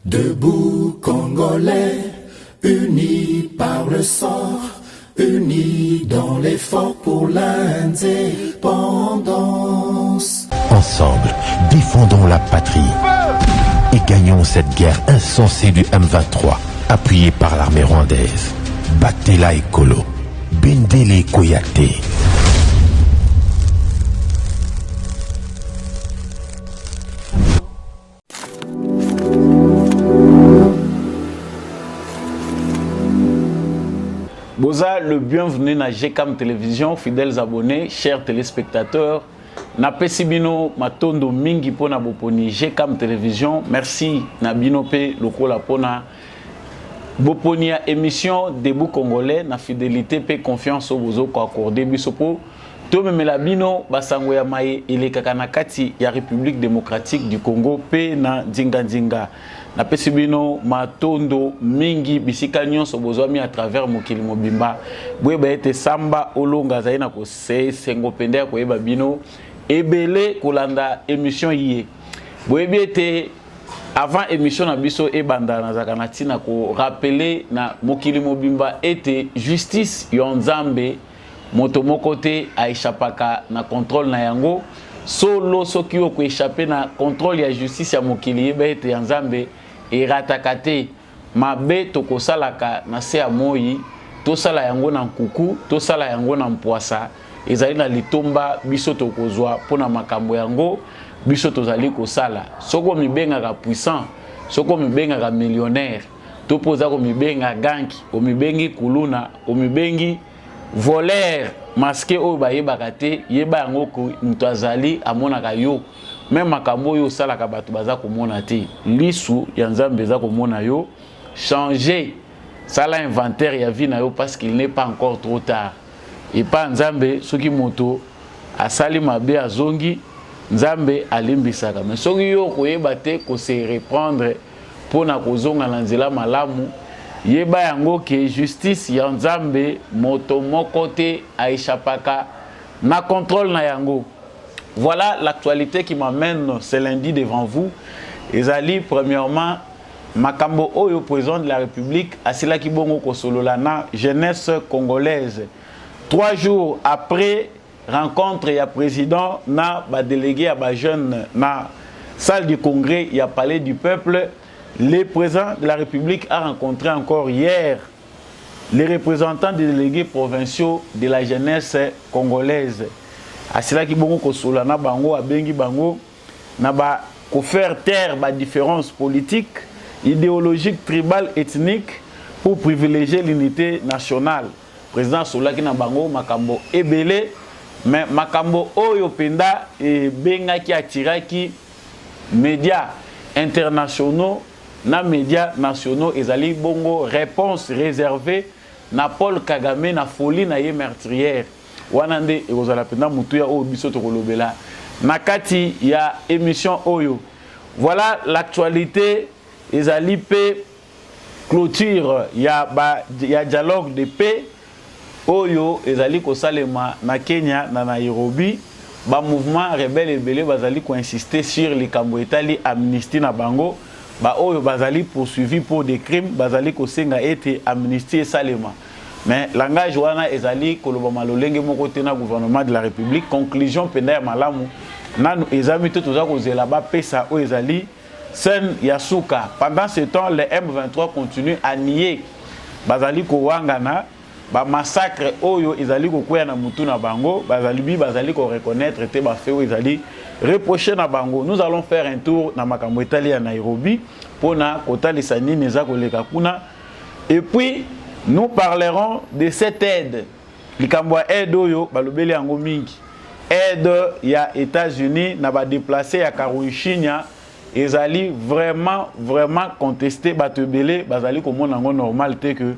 Debout Congolais, unis par le sang, unis dans l'effort pour l'indépendance. Ensemble, défendons la patrie et gagnons cette guerre insensée du M23, appuyée par l'armée rwandaise. Batela Ekolo, Bendele Koyate. Boza, le bienvenu na GCAM Télévision, fidèles abonnés, chers téléspectateurs. Na pesibino matondo mingi pona boponi GCAM Télévision. Merci na binope lokola pona boponi a émission Debout Congolais na fidélité pe confiance au bozo ko accordé bisopo. To memela bino basango ya maye ile kakana kati ya République démocratique du Congo pe na Ndinga. Na pesibino matondo mingi bisika nyonso bozwami à travers mokili mobimba boyeba ete samba olonga zaina ko sengo pende ko yeba bino ebele kolanda émission yé boyebi ete avant émission na biso ebanda na zakana tina ko rappeler na mokili mobimba ete justice yo nzambe moto moko te aishapaka na contrôle na yango solo soki yo ko échapper na contrôle ya justice ya mokili yeba ete ya nzambe eratakate mabe tokosalaka na se ya moi tosala yango na nkuku tosala yango na mpwasa ezali na litomba biso tokozwa pona makambo yango biso tozali kosala soko mibengaka puissant soko mibengaka millionnaire topoza ko mibenga ganki o mibengi kuluna o mibengi voleur masqué oyo bayebaka te yeba yango ko mutu azali amonaka yo même makambo yo salaka bato baza komona te lisu ya nzambe za komona yo changer sala inventaire ya vie na yo parce qu'il n'est pas encore trop tard et pas nzambe soki moto asali mabe azongi nzambe alimbisaka mais soki yo koyeba te ko se reprendre pona kozonga na nzela malamu yeba yango ke justice ya nzambe moto moko te aishapaka na contrôle na yango. Voilà l'actualité qui m'amène ce lundi devant vous. Ezali premièrement makambo oyo président de la République asila kibongo kosolola na jeunesse congolaise. 3 jours après rencontre ya président na ba délégué à ba jeune na salle du congrès ya palais du peuple, le président de la République a rencontré encore hier les représentants des délégués provinciaux de la jeunesse congolaise. Asila ki bongo kosola na bango abengi bango na ba ko faire taire ba différences politiques, idéologiques, tribales, ethniques pour privilégier l'unité nationale. Président sola ki na bango makambo ebele mais makambo oyo penda e benga ki atiraki médias internationaux na médias nationaux ezali bongo réponse réservée na Paul Kagame na folie na ye meurtrière. Wanande ekozala penda mutu ya oyo biso tokolobela nakati ya émission oyo. Voilà l'actualité ezali pe clôture ya dialogue de paix oyo ezali kosalema na Kenya na Nairobi. Ba mouvement rebelle ebele bazali ko insister sur likambo etali amnistie na bango ba oyo bazali poursuivi pour des crimes bazali ko senga ete amnistie salema. Mais langage wana ezali koloba malolenge moko te na gouvernement de la République conclusion penda ya malamu nanu ezami to toza kozela ba pesa o ezali sen yasuka. Pendant ce temps le M23 continue à nier bazali ko wangana ba massacre oyo ezali ko kwea na mutu na bango bazali ko reconnaître te ba fait o ezali reprocher na bango. Nous allons faire un tour na makambo etali ya Nairobi pona kotalisa nini eza koleka kuna et puis nous parlerons de cette aide. Likambo aide oyo balobeli yango mingi. Aide ya États-Unis na ba déplacer ya Karouchinya ezali vraiment contesté bato belé bazali komona ngo normal te que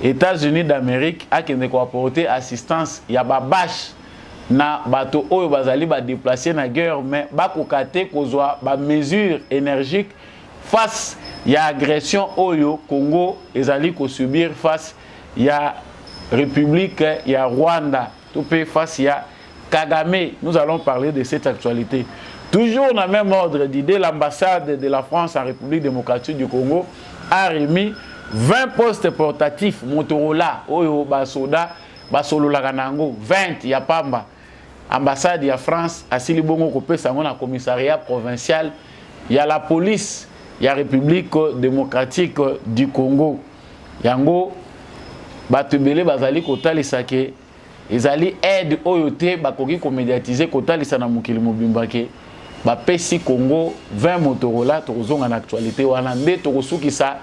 États-Unis d'Amérique a kende ko apporter assistance ya ba bash na bato oyo bazali ba déplacer na guerre mais ba kokate kozwa ba mesures énergiques face ya agression oyo Congo ezali ko subir face ya République ya Rwanda tout peut face ya Kagame. Nous allons parler de cette actualité. Toujours dans le même ordre d'idée, l'ambassade de la France en République démocratique du Congo a remis 20 postes portatifs Motorola, Oyo, Basoda, Basolola Kanango, 20, Yapamba. Ambassade de France, à Silibongo, Kopé, Sangon, un commissariat provincial. Il y a la police, il y a la République démocratique du Congo. Yango, Batubele, Bazali, Kotali, Sake, Ezali aide Oyote, Bakoki, Komédiatiser, Kotali, Sanamukili, Mobimbake. Bapesi Congo 20 Motorola tozonga en actualité wana nde tokosuki sa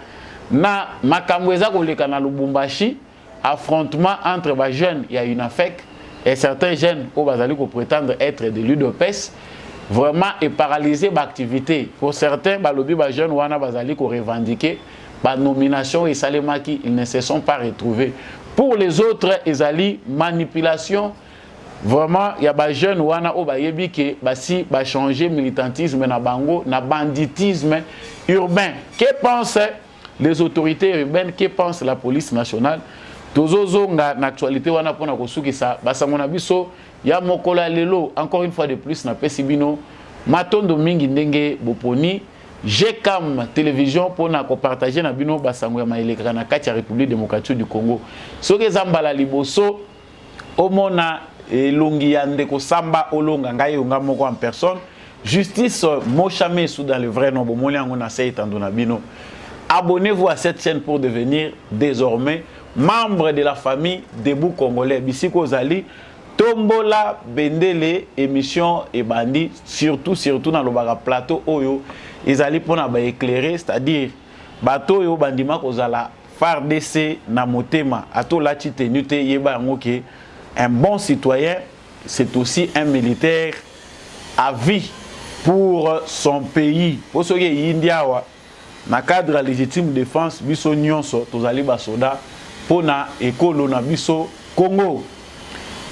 na makambo eza koleka na Lubumbashi affrontement entre ba jeunes il y a une AFEC et certains jeunes au bazali ko prétendre être de l'UDPS vraiment est paralysé l'activité pour certains ba lobby ba jeunes wana bazali ko revendiquer ba nomination et salemaki ils ne se sont pas retrouvés pour les autres ezali manipulation. Vraiment, il y a des jeunes qui ont changé le militantisme na bango, na banditisme urbain. Que pensent les autorités urbaines? Que pense la police nationale? Tozozo na actualité wana pona kosuki sa basamona biso ya mokola lelo encore une fois de plus na pesibino matondo mingi ndenge boponi GCAM télévision pona ko partager na bino basango ya maeleka na kati ya République démocratique du Congo. Soki zambala liboso omona elongi ya ndeko samba olonga ngai onga moko en personne justice mochame sous dans le vrai nom bomoli yango na sei tando na bino. Abonnez-vous à cette chaîne pour devenir désormais membre de la famille Debout Congolais. Bisiko Zali tombola bendele émission et bandi surtout dans le baga plateau oyo ezali pona ba éclairer c'est-à-dire bato yo bandima kozala FARDC na motema ato la tenute yeba yango ke un bon citoyen, c'est aussi un militaire à vie pour son pays. Pour ce qui est India, dans le cadre de la légitime défense, biso nyonso tozali basoda pour na ekolo na biso Congo.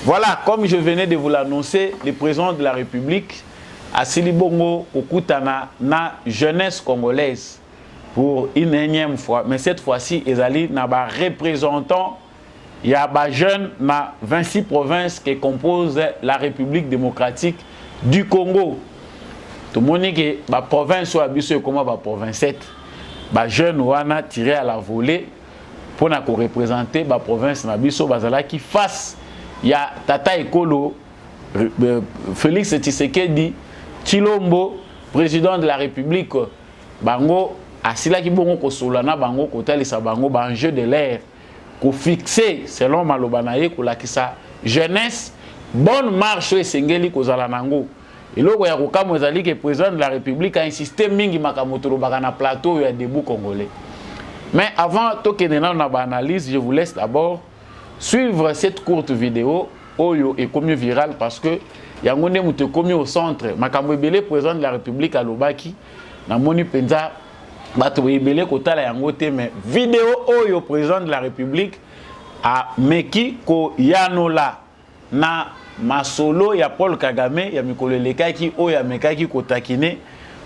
Voilà, comme je venais de vous l'annoncer, le président de la République a Silibongo okutana na jeunesse congolaise pour une énième fois, mais cette fois-ci, ezali na ba représentant. Il y a des jeunes dans 26 provinces qui composent la République démocratique du Congo. Tout le monde dit que la province soit habituée comme la province 7. Les jeunes ont tiré à la volée pour représenter la province qui face. Il y a Tata Ekolo, Félix Tshisekedi, Chilombo, président de la République. Bango, Asila qui bongo kosolana bango kotalisa bango banjeu de l'air. Pour fixer, selon Malobanaye, pour la jeunesse, bonne marche et sengeli kozalanango. Et là, il y a le président de la République a insisté mingi makamotoro bagana plateau et Debout Congolais. Mais avant de na analyse, je vous laisse d'abord suivre cette courte vidéo oyo est comme virale parce que yangonde muté commis au centre makambo belé président de la République à Lobaki na moni penza bato ebele kotala yango te mais vidéo oyo président de la République a meki ko yanola na masolo ya Paul Kagame ya mikolo lekaki oyo mekaki ko takine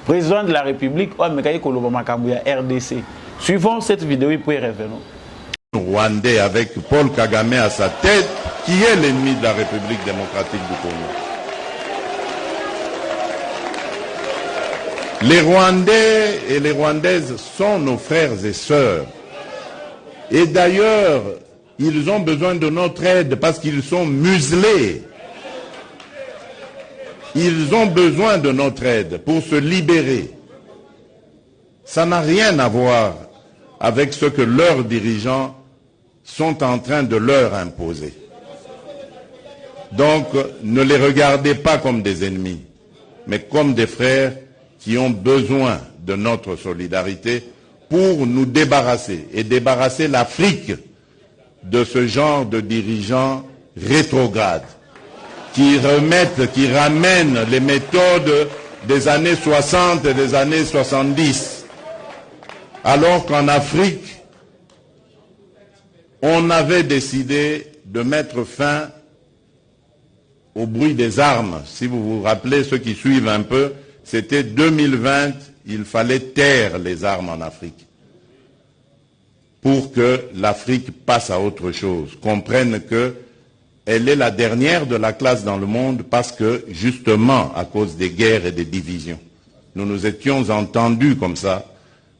président de la République o mekaki ko loba makambo ya RDC. Suivons cette vidéo et puis revenons. Rwandais avec Paul Kagame à sa tête qui est l'ennemi de la République démocratique du Congo. Les Rwandais et les Rwandaises sont nos frères et sœurs. Et d'ailleurs, ils ont besoin de notre aide parce qu'ils sont muselés. Ils ont besoin de notre aide pour se libérer. Ça n'a rien à voir avec ce que leurs dirigeants sont en train de leur imposer. Donc, ne les regardez pas comme des ennemis, mais comme des frères qui ont besoin de notre solidarité pour nous débarrasser et débarrasser l'Afrique de ce genre de dirigeants rétrogrades qui ramènent les méthodes des années 60 et des années 70. Alors qu'en Afrique, on avait décidé de mettre fin au bruit des armes. Si vous vous rappelez, ceux qui suivent un peu, c'était 2020, il fallait taire les armes en Afrique pour que l'Afrique passe à autre chose, comprenne que elle est la dernière de la classe dans le monde parce que, justement, à cause des guerres et des divisions, nous nous étions entendus comme ça.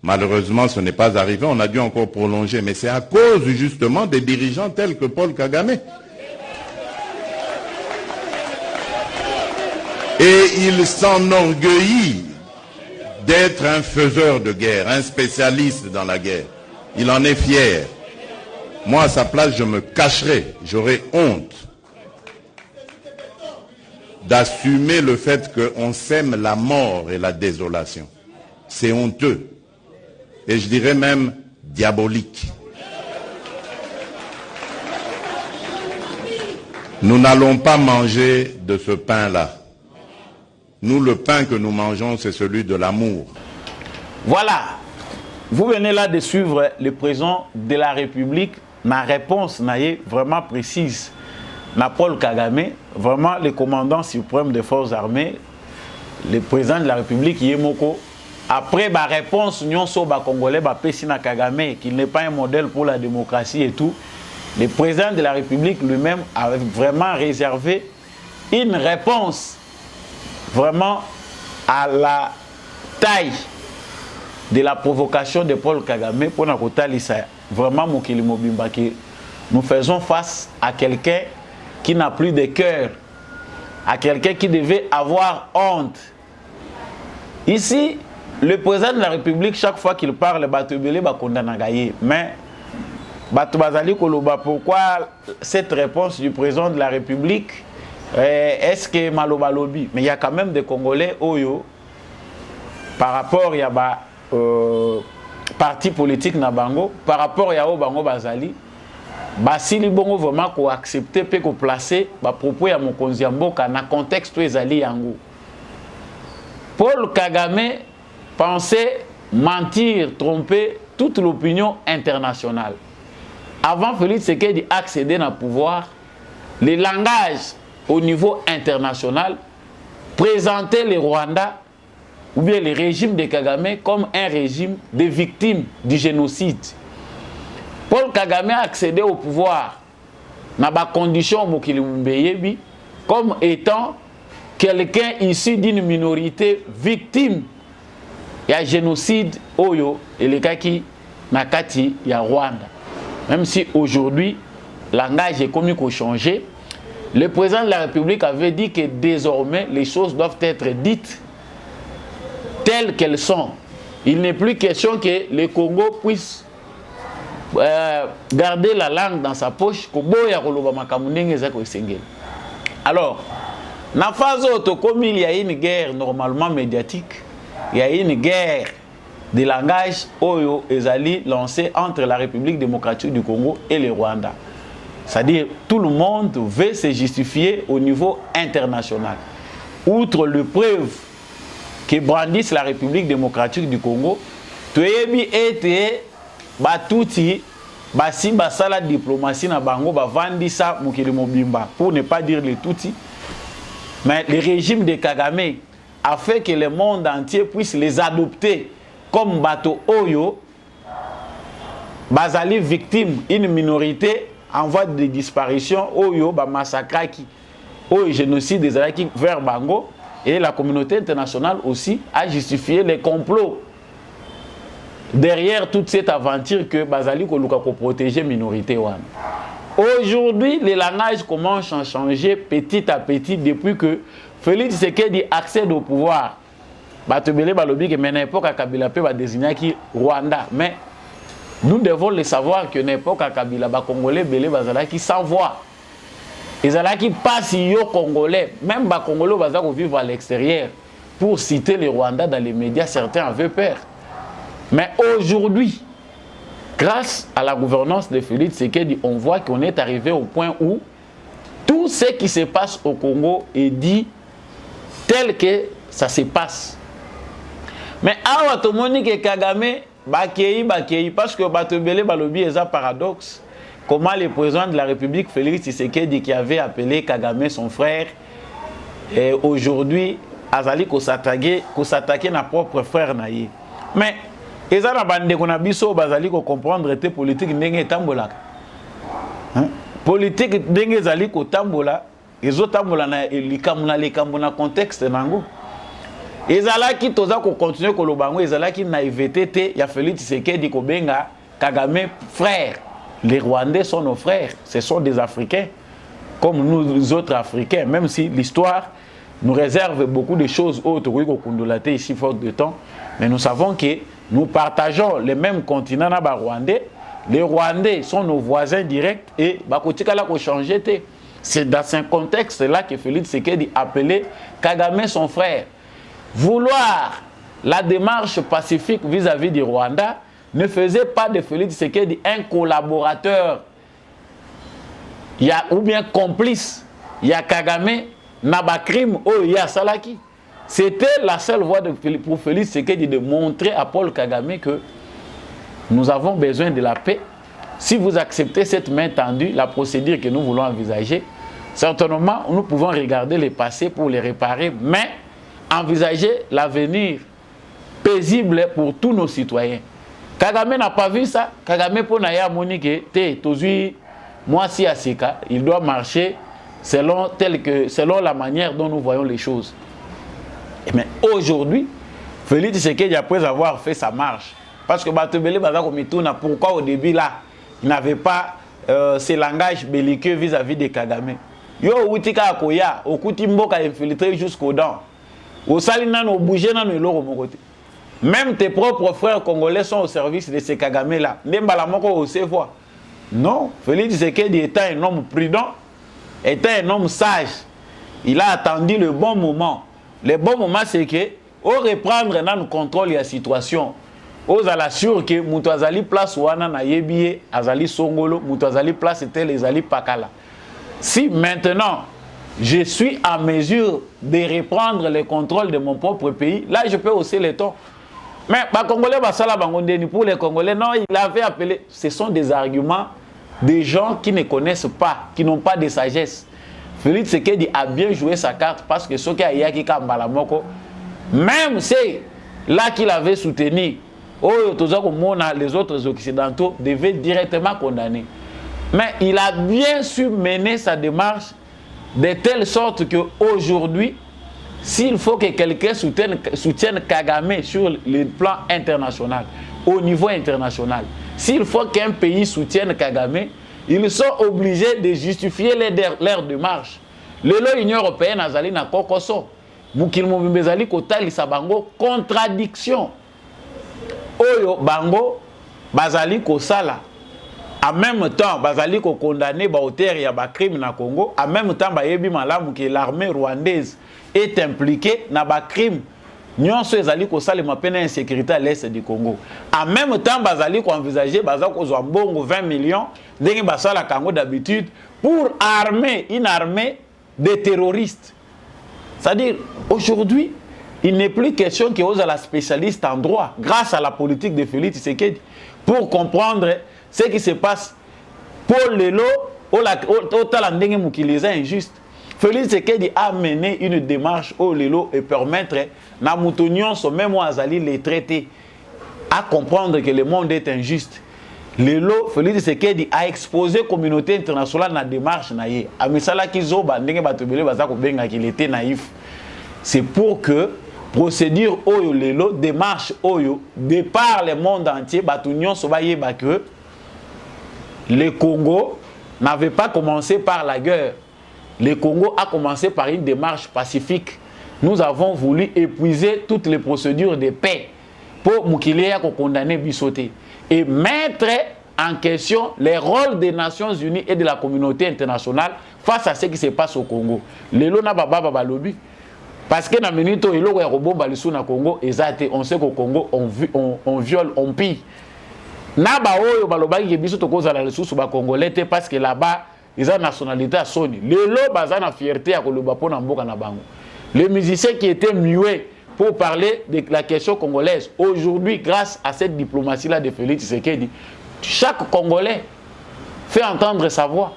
Malheureusement, ce n'est pas arrivé, on a dû encore prolonger, mais c'est à cause, justement, des dirigeants tels que Paul Kagame. Et il s'enorgueillit d'être un faiseur de guerre, un spécialiste dans la guerre. Il en est fier. Moi, à sa place, je me cacherais, j'aurais honte d'assumer le fait qu'on sème la mort et la désolation. C'est honteux. Et je dirais même diabolique. Nous n'allons pas manger de ce pain-là. Nous, le pain que nous mangeons, c'est celui de l'amour. Voilà. Vous venez là de suivre le président de la République. Ma réponse n'est vraiment précise. Paul Kagame, vraiment le commandant suprême des forces armées, le président de la République, Yemoko. Après ma réponse, Nyonso Congolais, Pessina Kagame, qui n'est pas un modèle pour la démocratie et tout, le président de la République lui-même a vraiment réservé une réponse vraiment à la taille de la provocation de Paul Kagame pour vraiment Mokili Mobimba que nous faisons face à quelqu'un qui n'a plus de cœur, à quelqu'un qui devait avoir honte. Ici, le président de la République, chaque fois qu'il parle, Batobele va condamner. Mais Batobazali Koloba, pourquoi cette réponse du président de la République? Est-ce que Maloba lobby? Mais il y a quand même des Congolais Oyo par rapport il y a parti politique na bango par rapport à Bango Bazali basili bongo vraiment ko accepter pe ko placer ba propos ya mokonzi ya mboka na contexte ezali yango. Paul Kagame pensait mentir, tromper toute l'opinion internationale. Avant Félix Tshisekedi accéder au pouvoir, les langages au niveau international présentaient le Rwanda ou bien le régime de Kagame comme un régime de victimes du génocide. Paul Kagame a accédé au pouvoir dans des conditions comme étant quelqu'un issu d'une minorité victime du génocide Oyo et le Kaki Nakati ya Rwanda. Même si aujourd'hui, le langage est comme changé, le président de la République avait dit que désormais les choses doivent être dites telles qu'elles sont. Il n'est plus question que le Congo puisse garder la langue dans sa poche. Alors, dans la phase où il y a une guerre normalement médiatique, il y a une guerre de langage Oyo Ezali lancée entre la République démocratique du Congo et le Rwanda. C'est-à-dire tout le monde veut se justifier au niveau international. Outre le preuve que brandisse la République démocratique du Congo, tu es batouti basi basala diplomatie na bango bavandisa mukili mobimba pour ne pas dire les touti. Mais le régime de Kagame a fait que le monde entier puisse les adopter comme bateau Oyo, bazali victime, une minorité en voie de disparition, Oyo, massacre, Oyo, génocide des Alaki vers Bango, et la communauté internationale aussi a justifié les complots derrière toute cette aventure que Bazali Koluka pour protéger minorité Wan. Aujourd'hui, les langages commencent à changer petit à petit depuis que Félix Tshisekedi accède au pouvoir. Batobele balobi que mais n'importe à Kabila peut désigner qui Rwanda, mais nous devons le savoir que n'importe à Kabila ba Congolais belé bazala qui sans voix. Ils allaient qui passent yo Congolais, même ba Congolais bazala qui vivent à l'extérieur pour citer les Rwandais dans les médias, certains avaient peur. Mais aujourd'hui, grâce à la gouvernance de Félix Tshisekedi, on voit qu'on est arrivé au point où tout ce qui se passe au Congo est dit tel que ça se passe. Mais awa to moni que Kagame bakei parce que Batobele balobi est un paradoxe. Comment le président de la République Félix Tshisekedi qui avait appelé Kagame son frère et aujourd'hui azali ko s'attaquer na propre frère naïe. Mais ezana bande qu'on a biso bazali ko comprendre te politique ndenge tambolaka. politique ndenge zali ko tambola ezotambola na likambo na contexte nango ezalaki toza ko continuer ko lobango ezalaki naïveté te ya Félix Tshisekedi ko benga Kagame frère. Les Rwandais sont nos frères, ce sont des Africains comme nous autres Africains, même si l'histoire nous réserve beaucoup de choses autres ici faute de temps, mais nous savons que nous partageons les mêmes continents na ba Rwandais. Les Rwandais sont nos voisins directs et bakotikala ko changer te. C'est dans ce contexte-là que Félix Tshisekedi appelait Kagame son frère. Vouloir la démarche pacifique vis-à-vis du Rwanda ne faisait pas de Félix Tshisekedi un collaborateur ou bien complice. Il y a Kagame, Nabakrim, Salaki. C'était la seule voie pour Félix Tshisekedi de montrer à Paul Kagame que nous avons besoin de la paix. Si vous acceptez cette main tendue, la procédure que nous voulons envisager, certainement nous pouvons regarder le passé pour les réparer, mais envisager l'avenir paisible pour tous nos citoyens. Kagame n'a pas vu ça. Kagame pour Naya Monique, moi si Asika, il doit marcher selon la manière dont nous voyons les choses. Mais aujourd'hui, Félix Tshisekedi, après avoir fait sa marche, parce que Batebele Bazakomituna, pourquoi au début là, il n'avait pas ce langage belliqueux vis-à-vis de Kagame. Yo Outika Akoya, Okuti Mboka infiltré jusqu'aux dents. Au Salina, au Bougé, dans le côté. Même tes propres frères congolais sont au service de ces Kagame là. Nembalamoko au voix. Non, Félix Tshisekedi étant un homme prudent, étant un homme sage, il a attendu le bon moment. Le bon moment, c'est que, au reprendre dans le contrôle de la situation, aux assure que Moutouazali place Wana na Yebie, Azali Songolo, Moutouazali place était les Ali Pakala. Si maintenant, je suis en mesure de reprendre le contrôle de mon propre pays, là, je peux hausser les tons. Mais pour les Congolais, non, il avait appelé. Ce sont des arguments des gens qui ne connaissent pas, qui n'ont pas de sagesse. Félix Tshisekedi a bien joué sa carte parce que ce qui a yaki Kambalamoko, même c'est là qu'il avait soutenu, les autres occidentaux devaient directement condamner. Mais il a bien su mener sa démarche de telle sorte qu'aujourd'hui, s'il faut que quelqu'un soutienne Kagame sur le plan international, au niveau international, s'il faut qu'un pays soutienne Kagame, ils sont obligés de justifier leur démarche. L'Union européenne a zali na kokoso. Mukil Mobimbezali kotali sa bango contradiction. Oyo bango bazali kosala. En même temps, bazali ko condamné ba auteur ya ba crime na Congo. En même temps, ba yebi malamu que l'armée rwandaise est impliquée na ba crime. Nyonso ezali ko sala ma peine insécurité à l'est du Congo. En même temps, bazali ko envisager bazali ko zwa mbongo 20 millions ndenge basala Congo d'habitude pour armer une armée de terroristes. C'est-à-dire aujourd'hui, il n'est plus question qu'il y ait la spécialiste en droit grâce à la politique de Félix Tshisekedi pour comprendre ce qui se passe. Pour Lelo, injuste. Félix Tshisekedi a mené une démarche au Lelo et permettre na Moutounion, même moi Azali, les traiter à comprendre que le monde est injuste. Lelo, Félix Tshisekedi a exposé la communauté internationale dans la démarche. Qu'il était naïf. C'est pour que procédure Oyo Lelo, démarche Oyo, de par le monde entier, que le Congo n'avait pas commencé par la guerre. Le Congo a commencé par une démarche pacifique. Nous avons voulu épuiser toutes les procédures de paix pour Moukilia condamner Bissoté et mettre en question les rôles des Nations Unies et de la communauté internationale face à ce qui se passe au Congo. Lelo na baba balobi parce que dans minute où il y a un Congo, on sait qu'au Congo on viole, on pille. Naba oyo balobaki ke biso tokoza la ressource ba congolais parce que là-bas ils ont nationalité à Sony. Lelo baza na fierté ya koloba pona mboka na bango. Les musiciens qui étaient muets pour parler de la question congolaise, aujourd'hui grâce à cette diplomatie là de Félix Tshisekedi, chaque Congolais fait entendre sa voix.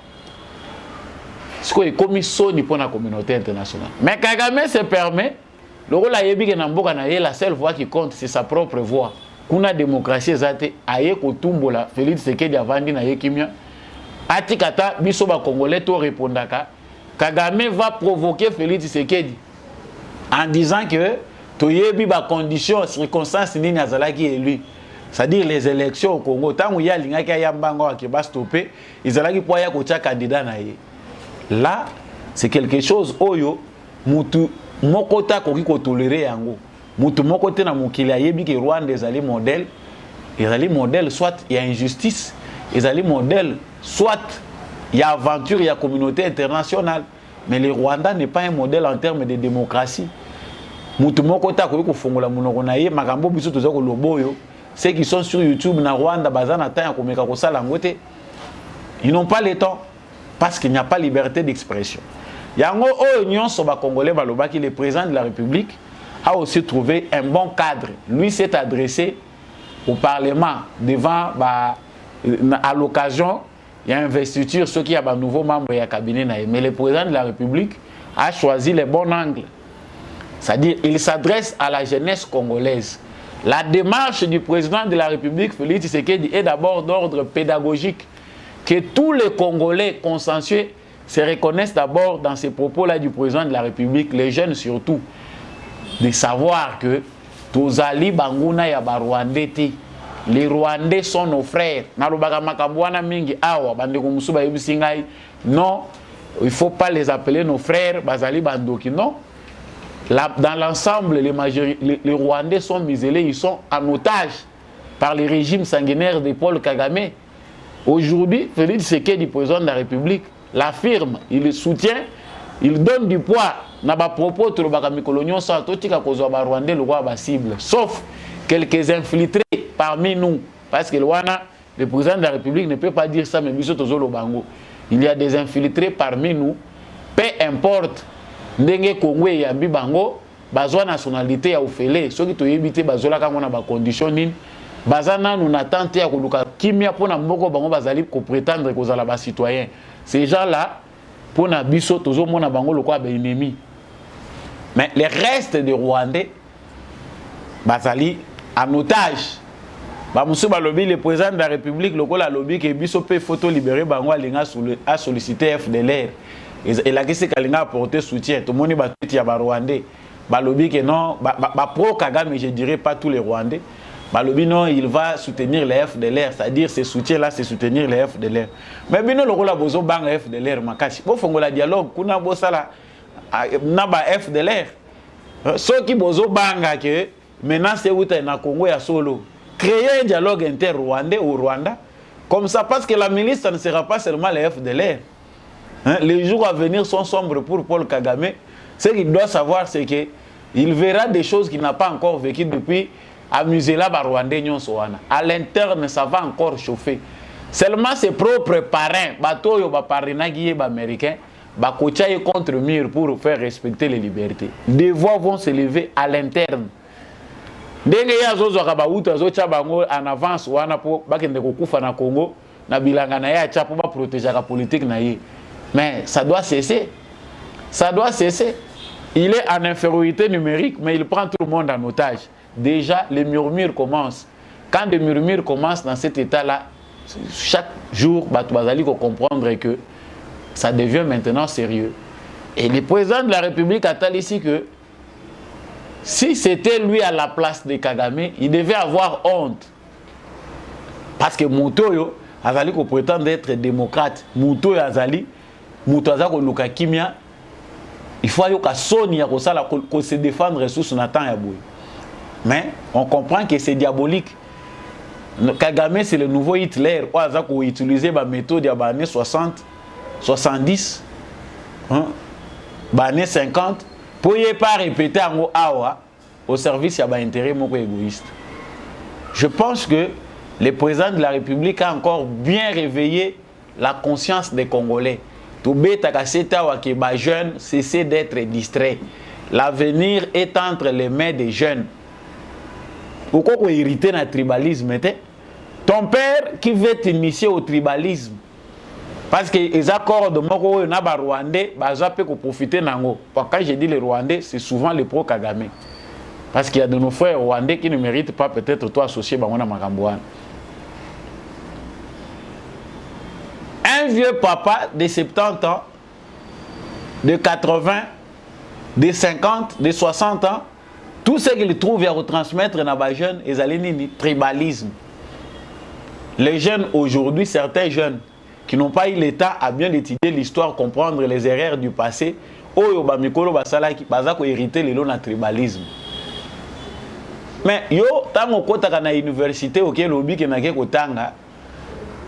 Ce qui est commis Sony pour la communauté internationale. Mais Kagame se permet, le rôle à Yebi Namboka na la seule voix qui compte, c'est sa propre voix. Kuna démocratie zate aye ko tumbola Félix Tshisekedi avandi na yekimia atikata biso ba congolais to répondaka Kagame va provoquer Félix Tshisekedi en disant que toyebi ba conditions circonstances nini azalaki élu, c'est-à-dire les élections au Congo tant il y a lingaki ya mbango ki ba stopper izalaki po ya ko tia candidat na ye. Là c'est quelque chose oyo mutu mokota koki ko tolérer yango. Mutu mokote na mokili ayebi ke Rwanda ezali modèle soit il y a injustice, ezali modèle soit il y a aventure, il y a communauté internationale, mais le Rwanda n'est pas un modèle en termes de démocratie. Mutu mokota koki ko fongola munoko na ye makambo biso toza ko loboyo, ceux qui sont sur YouTube na Rwanda bazana ta ya komeka ko sala ngote, ils n'ont pas le temps parce qu'il n'y a pas liberté d'expression. Yango o nyonso ba congolais balobaki le président de la République a aussi trouvé un bon cadre. Lui s'est adressé au Parlement devant à l'occasion il y a investiture ceux qui a un nouveau membre du cabinet mais le président de la République a choisi le bon angle. C'est-à-dire il s'adresse à la jeunesse congolaise. La démarche du président de la République Félix Tshisekedi est d'abord d'ordre pédagogique, que tous les Congolais consensueux se reconnaissent d'abord dans ces propos-là du président de la République, les jeunes surtout, de savoir que tozali banguna ya Rwandais te. Les Rwandais sont nos frères. Nalobaka makabwana mingi awa bandeko musuba yebisingai. Non, il faut pas les appeler nos frères, bazali bandoki non. Dans l'ensemble, les Rwandais sont muselés, ils sont en otage par les régimes sanguinaires de Paul Kagame. Aujourd'hui, Félix Tshisekedi, président de la République, l'affirme, il le soutient, il donne du poids na ba propos to ba mikolonyo sa to tika kozwa ba Rwandais le roi ba cible, sauf quelques infiltrés parmi nous, parce que le président de la République ne peut pas dire ça mais biso tozo lo bango. Il y a des infiltrés parmi nous, peu importe ndenge Congo ya bibango bazwa nationalité ya ofele soki to yebite bazola ka ngona ba condition nini bazana nous n'attente ya koluka kimia pona mboko bango bazali ko prétendre kozala ba citoyen. Ces gens-là pour na biso tozo mona bango lokwa ba ennemi. Mais les restes des Rwandais bazali en otage. Ba musu ba lobby le président de la République lokola lobby ke biso pe photo libérer bango alinga a sollicité FDLR. Et la question qu'elle a apporté soutien, tout le monde va tout ya ba Rwandais. Ba lobby que non, ba pro Kagame, je dirais pas tous les Rwandais. Ba lobby non, il va soutenir les FDLR, c'est-à-dire ce soutien là, c'est soutenir les FDLR. Mais bino le rola bozo bang FDLR makashi. Bo fongola dialogue kuna bo sala na ba FDLR. Ceux qui bozo banga que maintenant c'est où na Congo ya solo. Créer un dialogue inter-rwandais au Rwanda comme ça parce que la milice ça ne sera pas seulement les FDLR. Les jours à venir sont sombres pour Paul Kagame. Ce qu'il doit savoir, c'est qu'il verra des choses qu'il n'a pas encore vécues depuis amuser la Rwandais. À l'interne, ça va encore chauffer. Seulement ses propres parrains, Batoyo, Baparinagui, Américains, Bakochaye contre mur pour faire respecter les libertés. Des voix vont se lever à l'interne. Ndenge ya zozo kabauta zo chabango en avance wana po bakende kokufa na Congo na bilanga na ya chapo ba protéger la politique na ye. Mais ça doit cesser. Ça doit cesser. Il est en infériorité numérique, mais il prend tout le monde en otage. Déjà, les murmures commencent. Quand les murmures commencent dans cet état-là, chaque jour, Batouazali va comprendre que ça devient maintenant sérieux. Et le président de la République a-t-il ici que si c'était lui à la place de Kagame, il devait avoir honte. Parce que Moutoyo, Azali ko prétend être démocrate. Moutoyo Azali, Moutoyo ko luka kimia, il faut que Sony se défendre sous son temps. Mais on comprend que c'est diabolique. Kagame c'est le nouveau Hitler. On a utilisé la méthode des années 60, 70, années 50 pour ne pas répéter en awa au service de l'intérêt égoïste. Je pense que le président de la République a encore bien réveillé la conscience des Congolais. Tout les jeunes cessent d'être distraits. L'avenir est entre les mains des jeunes. Pourquoi vous héritez le tribalisme? Ton père qui veut t'initier au tribalisme, parce que les accords de Moko et Naba Rwandais, ils profiter nango. Quand je dis les Rwandais, c'est souvent les pro-Kagame. Parce qu'il y a de nos frères Rwandais qui ne méritent pas peut-être toi associer à Makambouane. Un vieux papa de 70 ans, de 80, de 50, de 60 ans, tout ce qu'il trouve à retransmettre dans les jeunes, ils ont tribalisme. Les jeunes aujourd'hui, certains jeunes qui n'ont pas eu l'état à bien étudier l'histoire, comprendre les erreurs du passé, oyo ba mikolo basala ki baza ko hériter le na tribalisme. Mais yo tango kota na université oké lobi ke na ke kotanga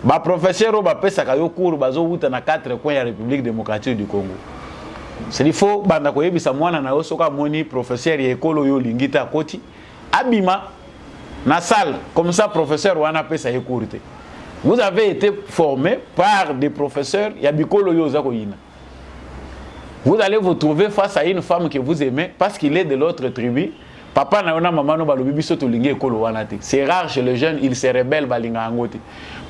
ba professeur ba pesa ka yo cours bazo wuta na 4 coins ya République démocratique du Congo. C'est il faut banda ko yebisa mwana na yo soka moni professeur ya ekolo yo lingita koti abima na salle comme ça professeur wana pesa ye cours te. Vous avez été formé par des professeurs ya bikolo yo za ko yina. Vous allez vous trouver face à une femme que vous aimez parce qu'il est de l'autre tribu. Papa na yona maman no balobi biso to lingi ekolo wana te. C'est rare chez les jeunes, ils se rebellent balinga ngote.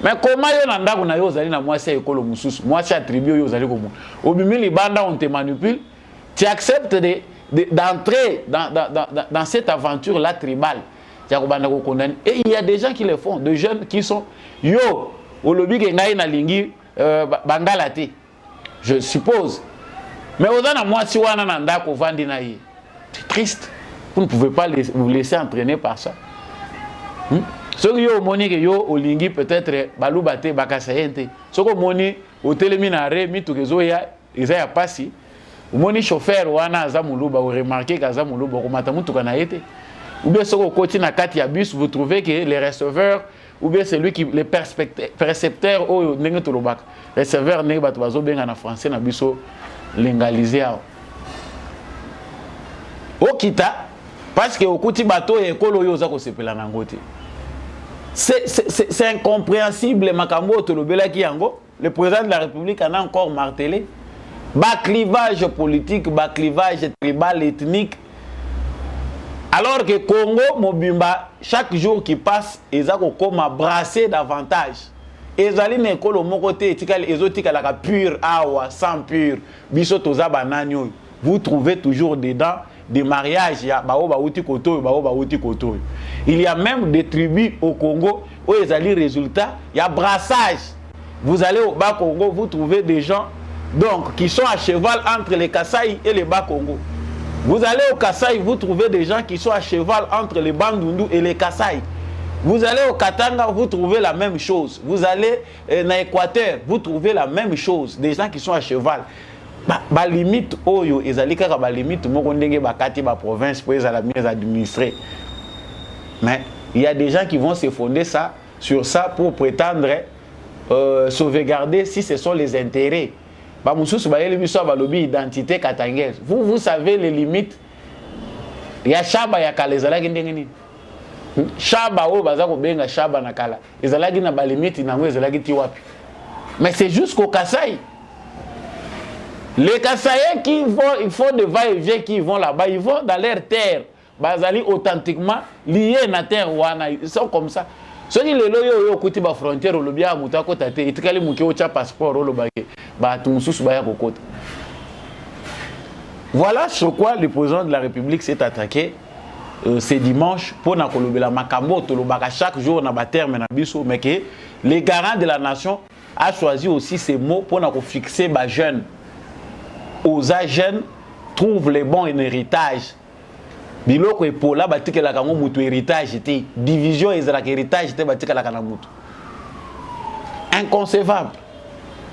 Mais comment yo na ndako na yo zali na mwasi ekolo mususu, mwasi ya tribu yo zali ko mu. Obimi libanda on te manipule, tu acceptes d'entrer dans cette aventure là tribale. Et il y a des gens qui le font, des jeunes qui sont yo olobi ke ngai na lingi bangala te. Je suppose. Mais c'est triste. Vous ne pouvez pas vous laisser entraîner par ça. Ce que yo moni que yo olingi peut-être balubate bakasayente. Ce que moni au téléminare mi to kezo ya ya pasi. Moni chauffeur wana azamuluba ou remarquer qu'azamuluba ko mata mutu kana yete. Ou bien ce que côté na kati ya bus vous trouvez que les receveurs ou bien celui qui les percepteurs o ndenge to lobaka. Receveur ndenge bato bazo benga na français na biso légalisé au kita parce que au kuti bato et ekolo yo za ko sepela na ngote. C'est incompréhensible makambo to lobela ki yango. Le président de la République en a encore martelé. Bas clivage politique, bas clivage tribal, ethnique. Alors que Congo mobimba chaque jour qui passe ils a comme brasser davantage. Ezali na ekolo moko te etikali ezotika la pure awa sans pure biso toza bananyo. Vous trouvez toujours dedans des mariages ya baoba uti koto baoba uti koto. Il y a même des tribus au Congo où ezali résultat il y a brassage. Vous allez au bas Congo vous trouvez des gens donc qui sont à cheval entre les Kasaï et les bas Congo. Vous allez au Kasaï vous trouvez des gens qui sont à cheval entre les Bandundu et les Kasaï. Vous allez au Katanga, vous trouvez la même chose. Vous allez dans l'Équateur, vous trouvez la même chose. Des gens qui sont à cheval. Ba limite oyo ezali kaka ba limite moko ndenge bakati ba province pour les mieux administrer. Mais il y a des gens qui vont se fonder sur ça pour prétendre sauvegarder si ce sont les intérêts. Ba mususu ba yeli biso ba lobi identité katangaise. Vous savez les limites. Il y a Chaba ya kalezala ndenge nini. Chaba o baza ko benga Chaba na kala. Ezalaki na ba limite nango ezalaki ti wapi. Mais c'est jusqu'au Kasaï. Les Kasaïens qui vont, ils font des va-et-vient qui vont là-bas, ils vont dans leur terre. Bazali authentiquement liés à la terre wana, ils sont comme ça. Ceux qui les loyo yo kuti ba frontière le bien muta ko tate, itikali muke o cha passeport lo bake. Ba tumususu ba ya kokota. Voilà sur quoi le président de la République s'est attaqué ce dimanche pour na kolobela makambo to lobaka chaque jour na ba terme na biso mais que les garants de la nation a choisi aussi ces mots pour na ko fixer ba jeunes. Aux jeunes trouvent les bons en héritage. Biloko epola batika la kango mutu héritage te. Division ezalaka héritage te batika la kana mutu. Inconcevable.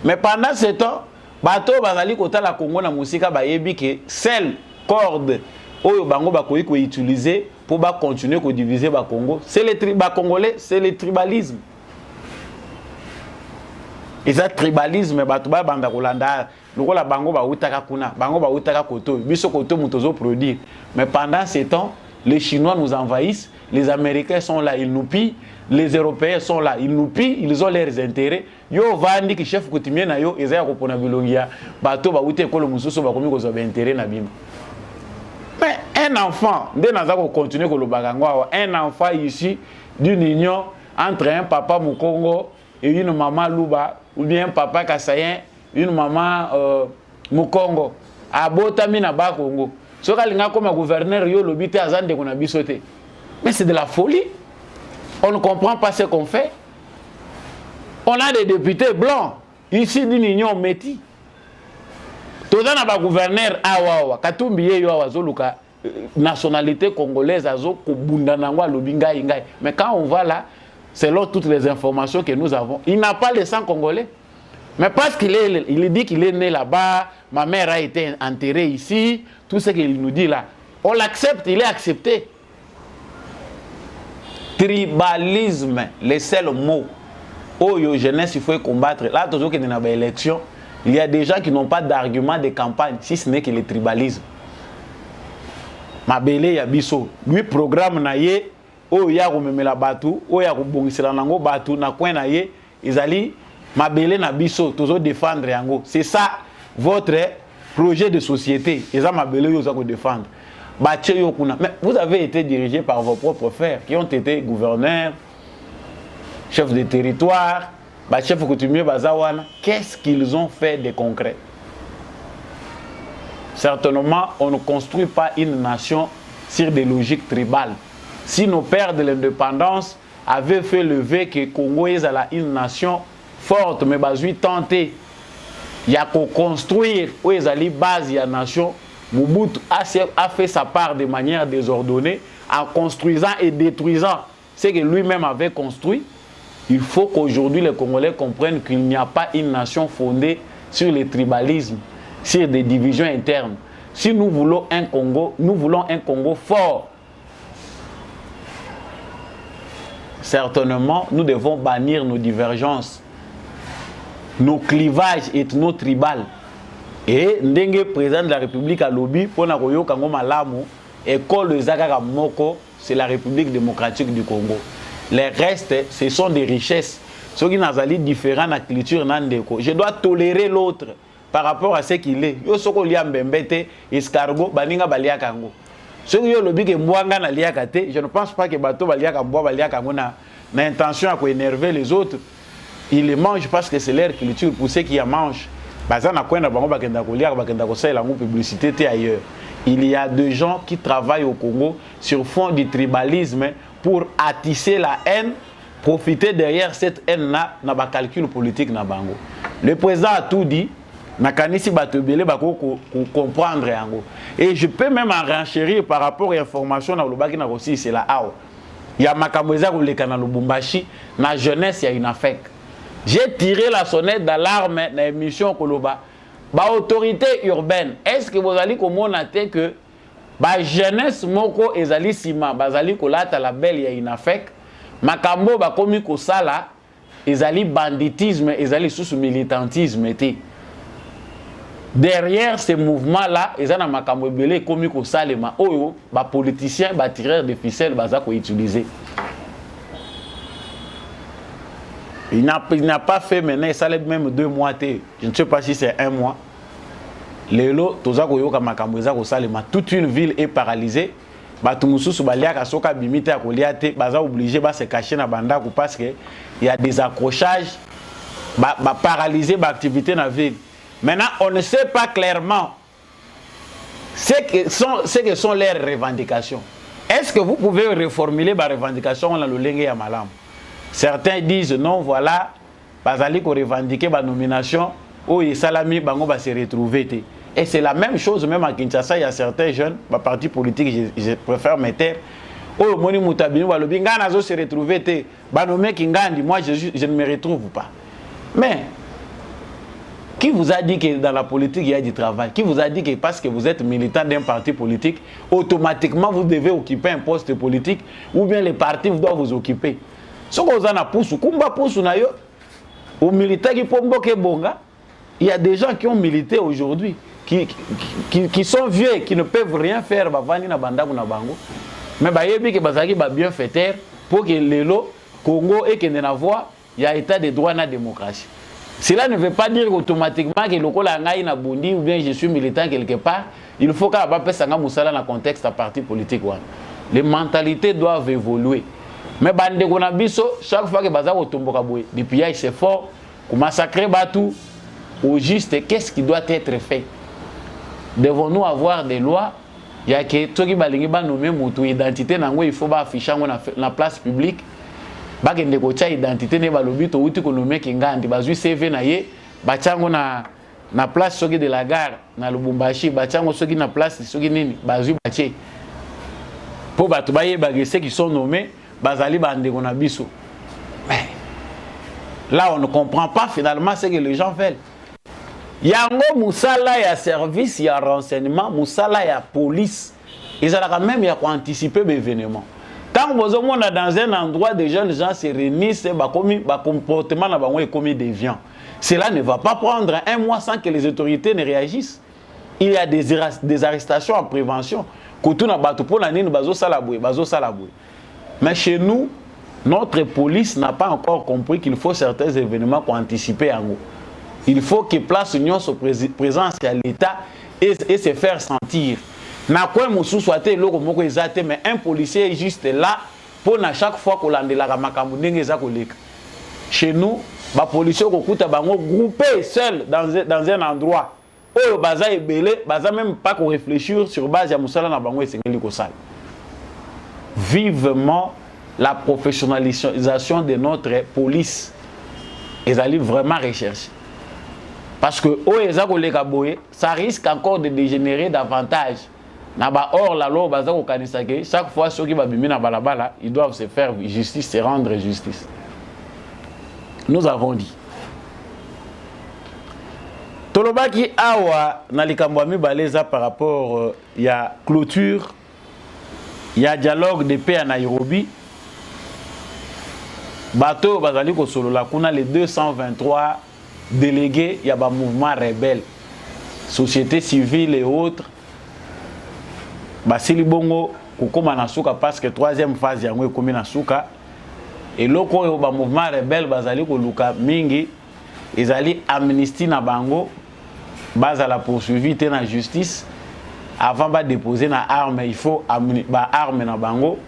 Mais pendant ce temps, bato bazali kota la Congo na musika ba yebi ke seule corde oyo bango bakoyi ko utiliser pour ba continuer ko diviser ba Congo. C'est les congolais, c'est le tribalisme. Et ça tribalisme bato ba banda kolanda lokola bango ba utaka kuna bango ba utaka koto biso koto mutozo produire. Mais pendant ce temps les Chinois nous envahissent, les Américains sont là, ils nous pillent, les Européens sont là, ils nous pillent, ils ont leurs intérêts. Yo vandi ki chef coutumier na yo ezaya ko pona bilongia bato ba ute kolo mususu ba komi ko zo ba intérêt na bino. Mais un enfant dès naza ko continuer ko lobaka ngwa un enfant ici d'une union entre un papa Mukongo et une maman Luba ou bien un papa Kasayen, une maman Mukongo abotami na ba Congo. Soka linga comme gouverneur yo lobité azande ko na bisote. Mais c'est de la folie. On ne comprend pas ce qu'on fait. On a des députés blancs ici d'union meti toza na ba gouverneur awa Katumbi ye yo awa zoluka nationalité congolaise azo ko bunda nango alobi ngai. Mais quand on va là, selon toutes les informations que nous avons, il n'a pas le sang congolais. Mais parce il dit qu'il est né là-bas, ma mère a été enterrée ici, tout ce qu'il nous dit là, on l'accepte, il est accepté. Tribalisme, le seul mot. Oh, yo jeunesse, il faut combattre. Là, toujours qu'il y a une élection, il y a des gens qui n'ont pas d'argument de campagne, si ce n'est que le tribalisme. Mabele ya biso, lui programme na ye, oh ya komemela batu, oh ya kobongisela nango batu na coin na ye, ezali mabele na biso, toujours défendre yango. C'est ça votre projet de société. Eza mabele yo za ko défendre. Bache yo kuna. Mais vous avez été dirigé par vos propres frères qui ont été gouverneurs, chefs de territoire, chefs coutumiers bazawana. Qu'est-ce qu'ils ont fait de concret? Certainement, on ne construit pas une nation sur des logiques tribales. Si nos pères de l'indépendance avaient fait lever que Congo est une nation forte, mais basui tenté, il y a qu'à construire où est la base de la nation. Mobutu a fait sa part de manière désordonnée en construisant et détruisant ce que lui-même avait construit. Il faut qu'aujourd'hui les Congolais comprennent qu'il n'y a pas une nation fondée sur le tribalisme, sur des divisions internes. Si nous voulons un Congo fort. Certainement, nous devons bannir nos divergences, nos clivages ethno-tribaux. Et ndenge président de la République à lobby pour na koyo kango malamu école Zakaka Moko, c'est la République démocratique du Congo. Les restes, ce sont des richesses. Ceux qui n'ont différents na culture nandeko. Je dois tolérer l'autre par rapport à ce qu'il est. Yo soko liya mbembete escargot baninga balia kango. Ceux qui ont lobby que mwanga na liya kate, je ne pense pas que bato balia kango balia kango na intention à énerver les autres. Ils les mangent parce que c'est leur culture. Pour ceux qui en mangent, il y a des gens qui travaillent au Congo sur fond du tribalisme pour attiser la haine, profiter derrière cette haine-là dans le calcul politique. Le président a tout dit, comprendre. Et je peux même en renchérir par rapport aux informations dans le Bakina aussi, c'est la AO. Il y a Makamweza ou le canal Lubumbashi, dans la jeunesse, il y a une affecte. J'ai tiré la sonnette d'alarme dans l'émission Koloba. Autorité urbaine, est-ce que vous allez comprendre que la jeunesse moko ezali sima, bazali kolata la belle ya inafek, makambo ba komi ko sala, ezali banditisme, ezali sous militantisme été. Derrière ces mouvements-là, ezana makambo belé komi ko salema, oyo ba politiciens, ba tireurs de ficelles bazako utiliser. Il n'a pas fait maintenant, ça l'a même 2 mois. Je ne sais pas si c'est 1 mois. Toute une ville est paralysée. Obligé de se cacher dans la parce qu'il y a des accrochages, paralyser l'activité dans la ville. Maintenant, on ne sait pas clairement ce que sont leurs revendications. Est-ce que vous pouvez reformuler les revendications dans le lingue à Malam? Certains disent non, voilà, bazali ko revendiquer la nomination, où les salami bango va se retrouver. Et c'est la même chose même à Kinshasa, il y a certains jeunes, partis politiques, je préfère me taire. Oh, moni mutabini walobi ngana zo se retrouver te, banomé kingandi, moi je ne me retrouve pas. Mais qui vous a dit que dans la politique il y a du travail? Qui vous a dit que parce que vous êtes militant d'un parti politique, automatiquement vous devez occuper un poste politique ou bien les partis doivent vous occuper? Ce qu'on a poussé, kumba poussé na yo, aux militaires qui pombo ke bonga, il y a des gens qui ont milité aujourd'hui, qui sont vieux, qui ne peuvent rien faire, bavani na banda na bango, mais bayebi ke bazaki ba bien faire pour que le Congo et que na voix, il y a état de droit na démocratie. Cela ne veut pas dire automatiquement que le Congo la ngai na bondi ou bien je suis militant quelque part. Il faut qu'à ba pesa nga musala na contexte à parti politique wana. Les mentalités doivent évoluer. Mais bande kona biso chaque fois que baza otomboka boye depuis c'est fort pour massacrer Batou au juste qu'est-ce qui doit être fait? Devons-nous avoir des lois? Il y a que toi qui balingi ba nommer mutu identité nango il faut ba afficher na place publique. Ba kende ko cha identité ne balobi to uti ko nommer kingandi bazui CV na ye batiango na place soki de la gare na Lubumbashi batiango soki na place soki nini bazui batie po bato bayebaka ceux qui sont nommés bazali bandeko na biso. Mais là on ne comprend pas finalement ce que les gens veulent. Yango musala ya service ya renseignement musala ya police ils ont quand même ya anticiper l'événement. Quand vous êtes dans un endroit des jeunes gens se réunissent ba comportement na bango est commis déviant. Cela ne va pas prendre un mois sans que les autorités ne réagissent. Il y a des arrestations en prévention. Mais chez nous, notre police n'a pas encore compris qu'il faut certains événements pour anticiper. Il faut que place union soit présence à l'État et se faire sentir. Mais un policier est juste là pour chaque fois qu'on a de chez nous, les policiers sont groupés seuls dans un endroit. Oh, baza est belé, baza même pas qu'on réfléchir sur base de Moussala na bango et Sengeli Kosal. Vivement la professionnalisation de notre police. Ils allaient vraiment rechercher. Parce que ça risque encore de dégénérer davantage. Or, la loi, chaque fois ceux qui vont na balabala, ils doivent se faire justice, se rendre justice. Nous avons dit. Tolobaki awa na likambo baleza par rapport il y a clôture, il y a dialogue de paix à Nairobi. Bateau bazali ko solo la kuna les 223 délégués, il y a un mouvement rebelle, société civile et autres. Basili bongo kokoma na suka parce que troisième phase yango ekomi na suka. Et loko yo ba mouvement rebelle bazali ko luka mingi, ezali amnistie na bango. Base à la poursuivi dans la justice avant de déposer na arme il faut ba arme na bango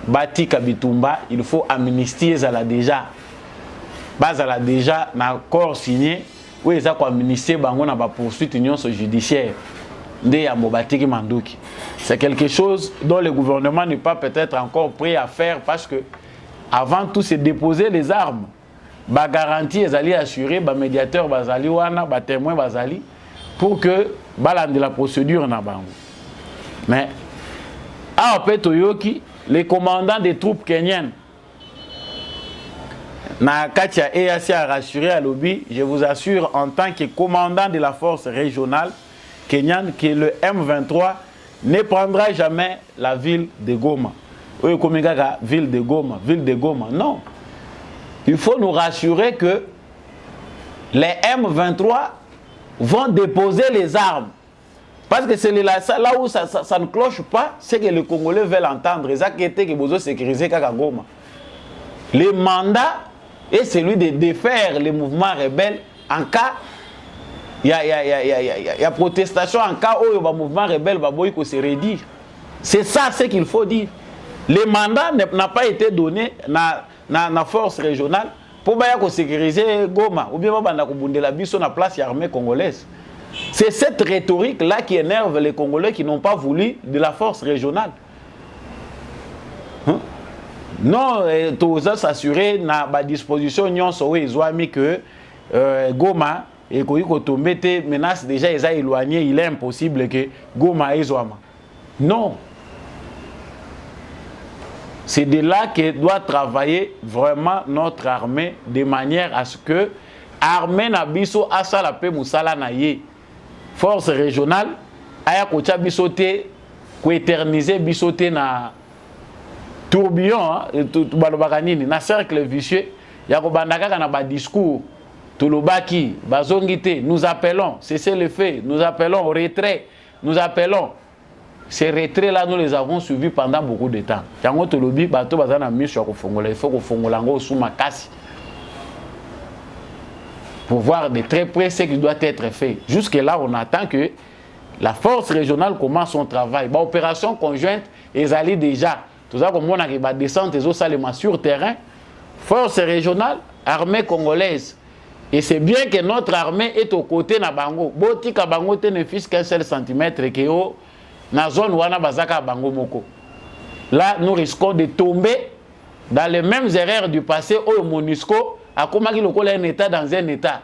bati kabitumba il faut amnistier ça là déjà base à la déjà na corps signé où ils a quoi amnistier bango na ba poursuite union judiciaire de ya mobatiki mandoki. C'est quelque chose dont le gouvernement n'est pas peut-être encore prêt à faire parce que avant tout c'est déposer les armes ba garantie ils allaient assurer ba médiateur bazali wana ba témoin bazali pour que balande la procédure na bango. Mais à Petoyoki, les commandants des troupes kenyanes na Katia EAC a rassuré à Lobby, je vous assure en tant que commandant de la force régionale kenyane que le M23 ne prendra jamais la ville de Goma. Oui, comme ville de Goma, non. Il faut nous rassurer que les M23 vont déposer les armes. Parce que c'est là où ça ne cloche pas, c'est que les Congolais veulent entendre. Et ça qui était que vous sécuriser Goma. Le mandat est celui de défaire les mouvements rebelles en cas il y a protestation en cas où le mouvement rebelle va se réduire. C'est ça ce qu'il faut dire. Le mandat n'a pas été donné à la force régionale pour sécuriser Goma ou bien la biso na place armée congolaise. C'est cette rhétorique-là qui énerve les Congolais qui n'ont pas voulu de la force régionale. Non, tout ça s'assurer na ba disposition nyon so ezwami que Goma et ko tomber menace déjà éloigné, il est impossible que Goma ezwama. Non. C'est de là que doit travailler vraiment notre armée de manière à ce que l'armée nabiso asa la paix musala na ye. Force régionale aya kocha bisoté ko éterniser bisoté na tourbillon balobakanini na cercle vicieux ya ko bandaka na ba discours tulobaki bazongité nous appelons cessez le feu nous appelons au retrait nous appelons. Ces retraits-là, nous les avons suivis pendant beaucoup de temps. Il faut pour voir de très près ce qui doit être fait. Jusque-là, on attend que la force régionale commence son travail. Opération conjointe, ils allaient déjà. Tout ça, comme on a descendre les eaux sur terrain. Force régionale, armée congolaise. Et c'est bien que notre armée est aux côtés de Bango. Boti Kabango ne fiche qu'un seul centimètre qui est na zone wana bazaka bango moko. Là, nous risquons de tomber dans les mêmes erreurs du passé où le MONUSCO a commis un état dans un état.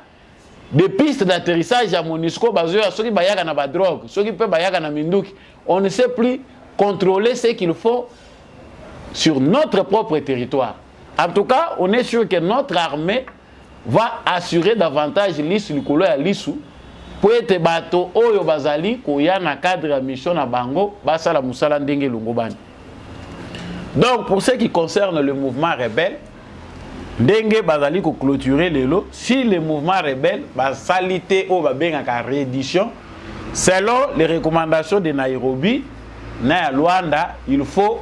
des pistes d'atterrissage à MONUSCO, ceux qui bayaka na ba drogue, ceux qui peuvent bayaka na minduki. On ne sait plus contrôler ce qu'il faut sur notre propre territoire. En tout cas, on est sûr que notre armée va assurer davantage l'issue du colo à l'issue pour être bateau oyo bazali koya na cadre de mission na bango basala musala ndenge lungobani. Donc pour ce qui concerne le mouvement rebelle, ndenge bazali ko clôturer lelo, si le mouvement rebelle basalité o babengaka réédition selon les recommandations de Nairobi na Luanda, il faut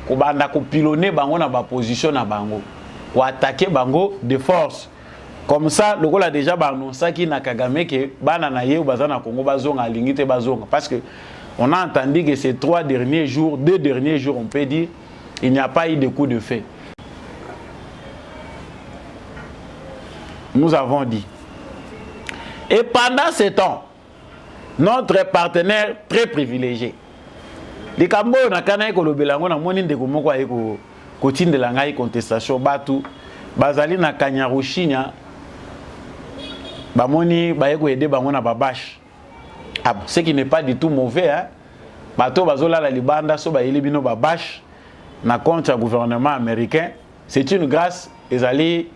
ko banda ko pilonner bango na ba position na bango, ko attaquer bango de force. Comme ça, le rôle a déjà annoncé qu'il n'a Kagame que bana na ye ou bazana Congo bazonga lingite bazonga, parce que on a entendu que ces 2 derniers jours, on peut dire, il n'y a pas eu de coup de feu. Nous avons dit. Et pendant ce temps, notre partenaire très privilégié, les Cambo na kana ko lobelango na moni ndeko moko ayeko kotinde la ngai contestation batu bazali na Kanyaruchinya bamoni bayeko aider bango na babash. Ah, ce qui n'est pas du tout mauvais hein. Bato bazola la libanda so bayeli bino babash na compte du gouvernement américain, c'est une grâce ezali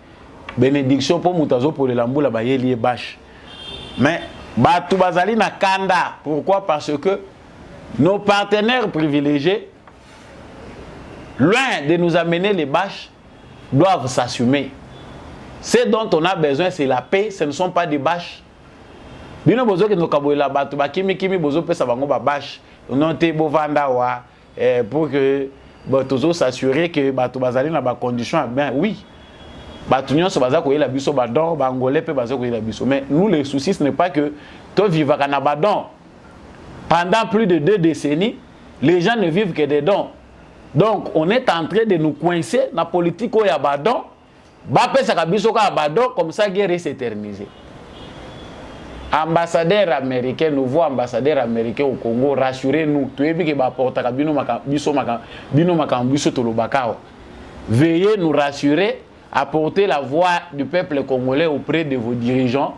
bénédiction pour mutazo pour le lambula bayeli bash. Mais bato bazali na kanda, pourquoi? Parce que nos partenaires privilégiés, loin de nous amener les bâches, doivent s'assumer. Ce dont on a besoin, c'est la paix, ce ne sont pas des bâches. Bino bozo ke no kabola batu ba kimi bozo pesa bango ba bâche. On te bovanda wa pour que botozo s'assurer que batu bazali na ba condition bien oui. Batu nyonso baza ko yela biso badon ba angolais pe baza ko yela biso. Mais nous le souci ce n'est pas que to vivaka na badon. Pendant plus de 2 décennies, les gens ne vivent que des dons. Donc, on est en train de nous coincer dans la politique où il y a badon. Comme ça, la guerre s'éterniser. Ambassadeur américain, nouveau ambassadeur américain au Congo, rassurez-nous. Veuillez nous rassurer, apporter la voix du peuple congolais auprès de vos dirigeants.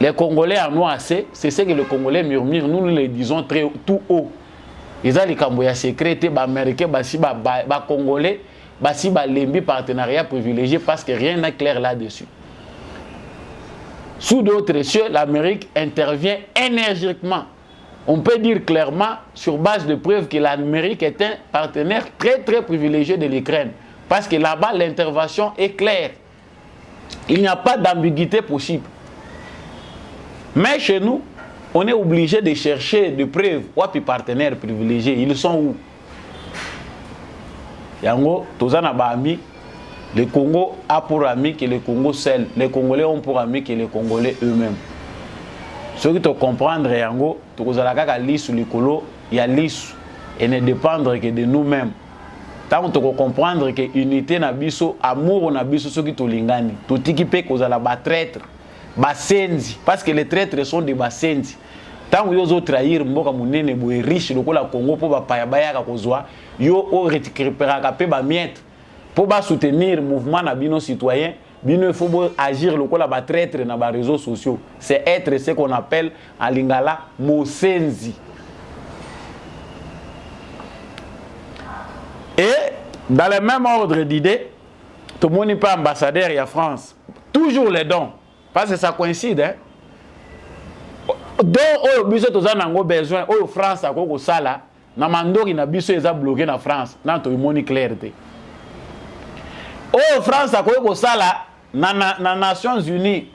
Les Congolais en ont assez, c'est ce que les Congolais murmurent, nous le disons tout haut. Ils ont les Cambodgiens secrets, les Américains, les Congolais, les partenariats privilégiés parce que rien n'est clair là-dessus. Sous d'autres cieux, l'Amérique intervient énergiquement. On peut dire clairement, sur base de preuves, que l'Amérique est un partenaire très très privilégié de l'Ukraine. Parce que là-bas, l'intervention est claire. Il n'y a pas d'ambiguïté possible. Mais chez nous, on est obligé de chercher des preuves. Wapi partenaires privilégiés, ils sont où? Yango, tozana ba ami, le Congo a pour ami que le Congo seul. Les Congolais ont pour ami que les Congolais eux-mêmes. Ce qui te comprendre, Yango, tozala kaka lisu likolo, il y a lisu et ne dépendre que de nous-mêmes. Tant que tu comprendre que unité na biso, amour na biso, ce qui te lingani, tout qui peut kozala ba traître. Basenzi, parce que les traîtres sont des basenzi. Tant que vous trahir mboka munene boye riche lokola Congo pour bapaya bayaka kozwa, yo o récupérer pe ba miette pour ba soutenir mouvement na bino citoyen, bino il faut agir lokola ba traître na ba réseaux sociaux. C'est être ce qu'on appelle en lingala mosenzi. Et dans le même ordre d'idée, tout le monde n'est pas ambassadeur et à France. Toujours les dons. Parce que ça coïncide. Hein? Donc, au biso toza nango besoin, au France a koko sala, na mandori na biso eza bloqué na France, na to moni clarté. Au France a koko sala na Nations Unies,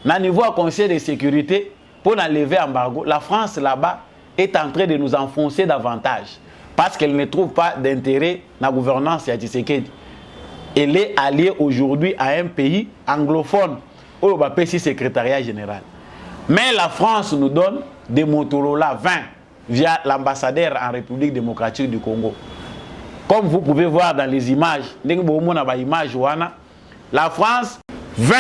na niveau à Conseil de sécurité pour lever embargo. La France là-bas est en train de nous enfoncer davantage parce qu'elle ne trouve pas d'intérêt dans la gouvernance de Tshisekedi. Elle est alliée aujourd'hui à un pays anglophone. Au PSI secrétariat général. Mais la France nous donne des Motorola 20 via l'ambassadeur en République démocratique du Congo. Comme vous pouvez voir dans les images, la France 20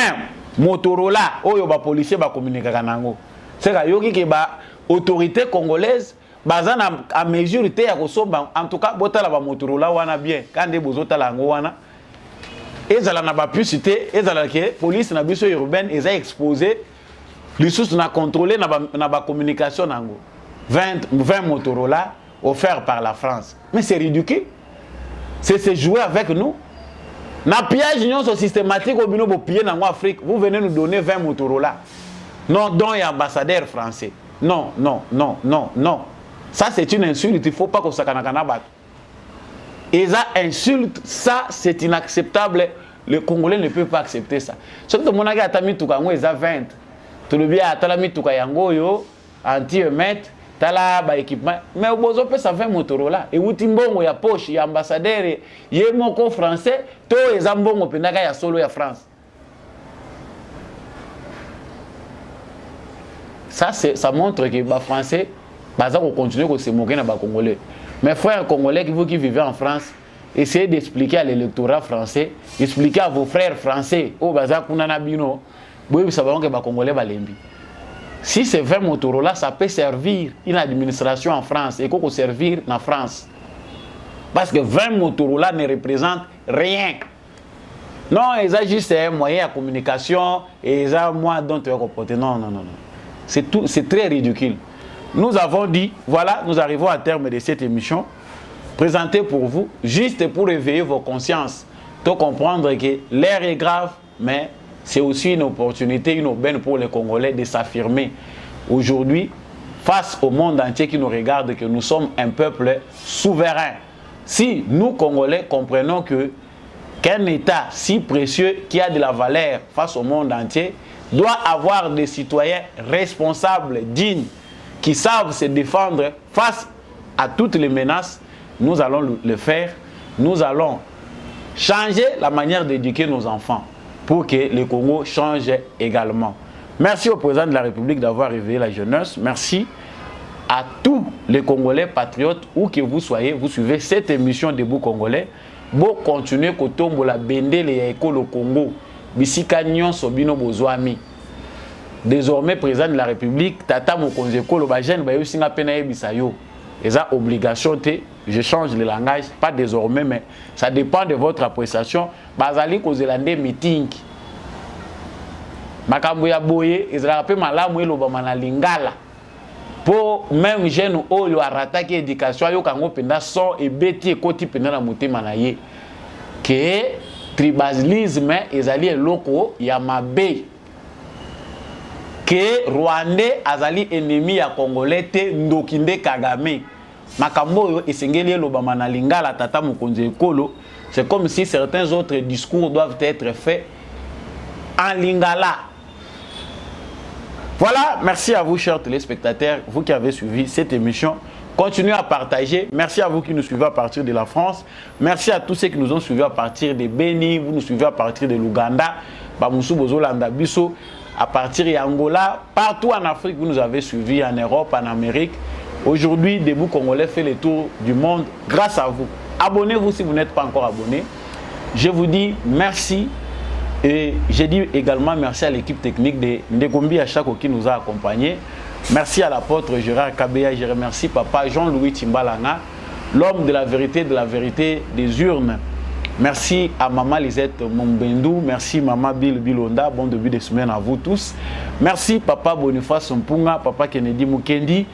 Motorola, oyo ba policier ba communiquer kanango. C'est que yoki ke ba autorité congolaise bazana à mesure te ya kosomba en tout cas botala ba Motorola wana bien quand de bozotala ngo wana. Ezala na ba publicité, ezala ke police na biso urbaine eza exposé Les sources n'a contrôlé la communication 20 Motorola offerts par la France. Mais c'est ridicule. C'est jouer avec nous. Na pillage systématique au bino piller dans l'Afrique. Vous venez nous donner 20 Motorola. Non, dont il y a ambassadeur français. Non. Ça c'est une insulte. Il ne faut pas que ça kanakana. Et ça insulte, ça c'est inacceptable. Les Congolais ne peuvent pas accepter ça. Surtout mon aga atami tukango eza 20. Tu le bien atala tuka yango yo anti-émet tala ba équipement. Mais obozo pe ça 20 Motorola. Et wuti mbongo ya poche ya ambassadeur ye moko français to eza mbongo pendaka ya solo ya France. Ça montre que les Français vont continuer à se moquer dans les Congolais. Mes frères congolais qui vivent en France, essayez d'expliquer à l'électorat français, expliquer à vos frères français, si c'est 20 Motorola, ça peut servir une administration en France et qu'on peut servir en France. Parce que 20 Motorola ne représentent rien. Non, ils ont juste un moyen de communication et ils ont moins dont tu es comporté. Non. C'est très ridicule. Nous avons dit, voilà, nous arrivons à terme de cette émission, présentée pour vous, juste pour éveiller vos consciences, pour comprendre que l'air est grave, mais c'est aussi une opportunité, une aubaine pour les Congolais de s'affirmer aujourd'hui face au monde entier qui nous regarde, que nous sommes un peuple souverain. Si nous, Congolais, comprenons qu'un État si précieux qui a de la valeur face au monde entier doit avoir des citoyens responsables, dignes, qui savent se défendre face à toutes les menaces, nous allons le faire. Nous allons changer la manière d'éduquer nos enfants pour que le Congo change également. Merci au président de la République d'avoir réveillé la jeunesse. Merci à tous les Congolais patriotes, où que vous soyez, vous suivez cette émission Debout Congolais. Bon, continuez kotombo la bendele ya ekolo Congo. Bisika nyonso bino bozwami. Désormais président de la République, tata mokonzi ekolo ba jeune ba yo singa pena yebisa yo. Eza obligation te, je change le langage, pas désormais mais ça dépend de votre appréciation. Bazali kozelande meeting. Makambo ya boye ezala pe malamu eloba na lingala. Pour même jeune oyo arataki éducation yo kango penda son et beti ekoti penda na motema na ye. Que tribalisme ezali eloko ya mabe. Que Rwandais azali ennemi ya Congolais te ndokinde Kagame. Makambo oyo esengeli elobama na lingala tata mokonzi ekolo. C'est comme si certains autres discours doivent être faits en lingala. Voilà, merci à vous chers téléspectateurs, vous qui avez suivi cette émission. Continuez à partager. Merci à vous qui nous suivez à partir de la France. Merci à tous ceux qui nous ont suivis à partir de Beni, vous nous suivez à partir de l'Ouganda, Bamusu Bozolanda Bisso, à partir d'Angola, partout en Afrique, vous nous avez suivis, en Europe, en Amérique. Aujourd'hui, Debout Congolais fait le tour du monde grâce à vous. Abonnez-vous si vous n'êtes pas encore abonné. Je vous dis merci. Et j'ai dit également merci à l'équipe technique de Ndegombi Achako qui nous a accompagnés. Merci à l'apôtre Gérard Kabea. Je remercie papa Jean-Louis Timbalanga, l'homme de la vérité des urnes. Merci à maman Lisette Mombendou. Merci maman Bill Bilonda. Bon début de semaine à vous tous. Merci papa Boniface Mpunga, papa Kennedy Mukendi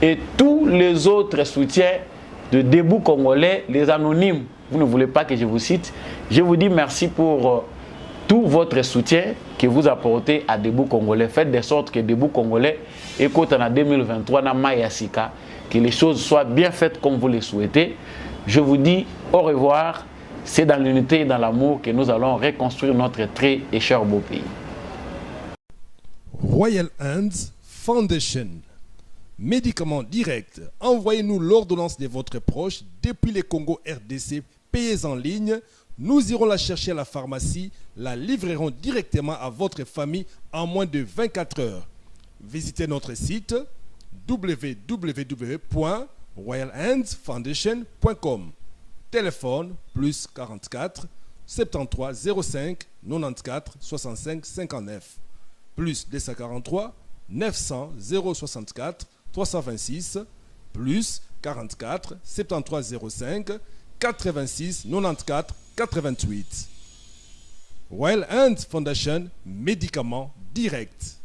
et tous les autres soutiens de Debout Congolais, les anonymes. Vous ne voulez pas que je vous cite. Je vous dis merci pour tout votre soutien que vous apportez à Debout Congolais. Faites de sorte que Debout Congolais écoute en 2023 dans Mayasika, que les choses soient bien faites comme vous les souhaitez. Je vous dis au revoir. C'est dans l'unité et dans l'amour que nous allons reconstruire notre très et cher beau pays. Royal Hands Foundation. Médicaments directs. Envoyez-nous l'ordonnance de votre proche depuis le Congo RDC. Payez en ligne. Nous irons la chercher à la pharmacie. La livrerons directement à votre famille en moins de 24 heures. Visitez notre site www.royalhandsfoundation.com. Téléphone plus 44 73 05 94 65 59 plus 243 900 064 326 plus 44 73 05 86 94 88. Royal Hands Foundation, médicaments directs.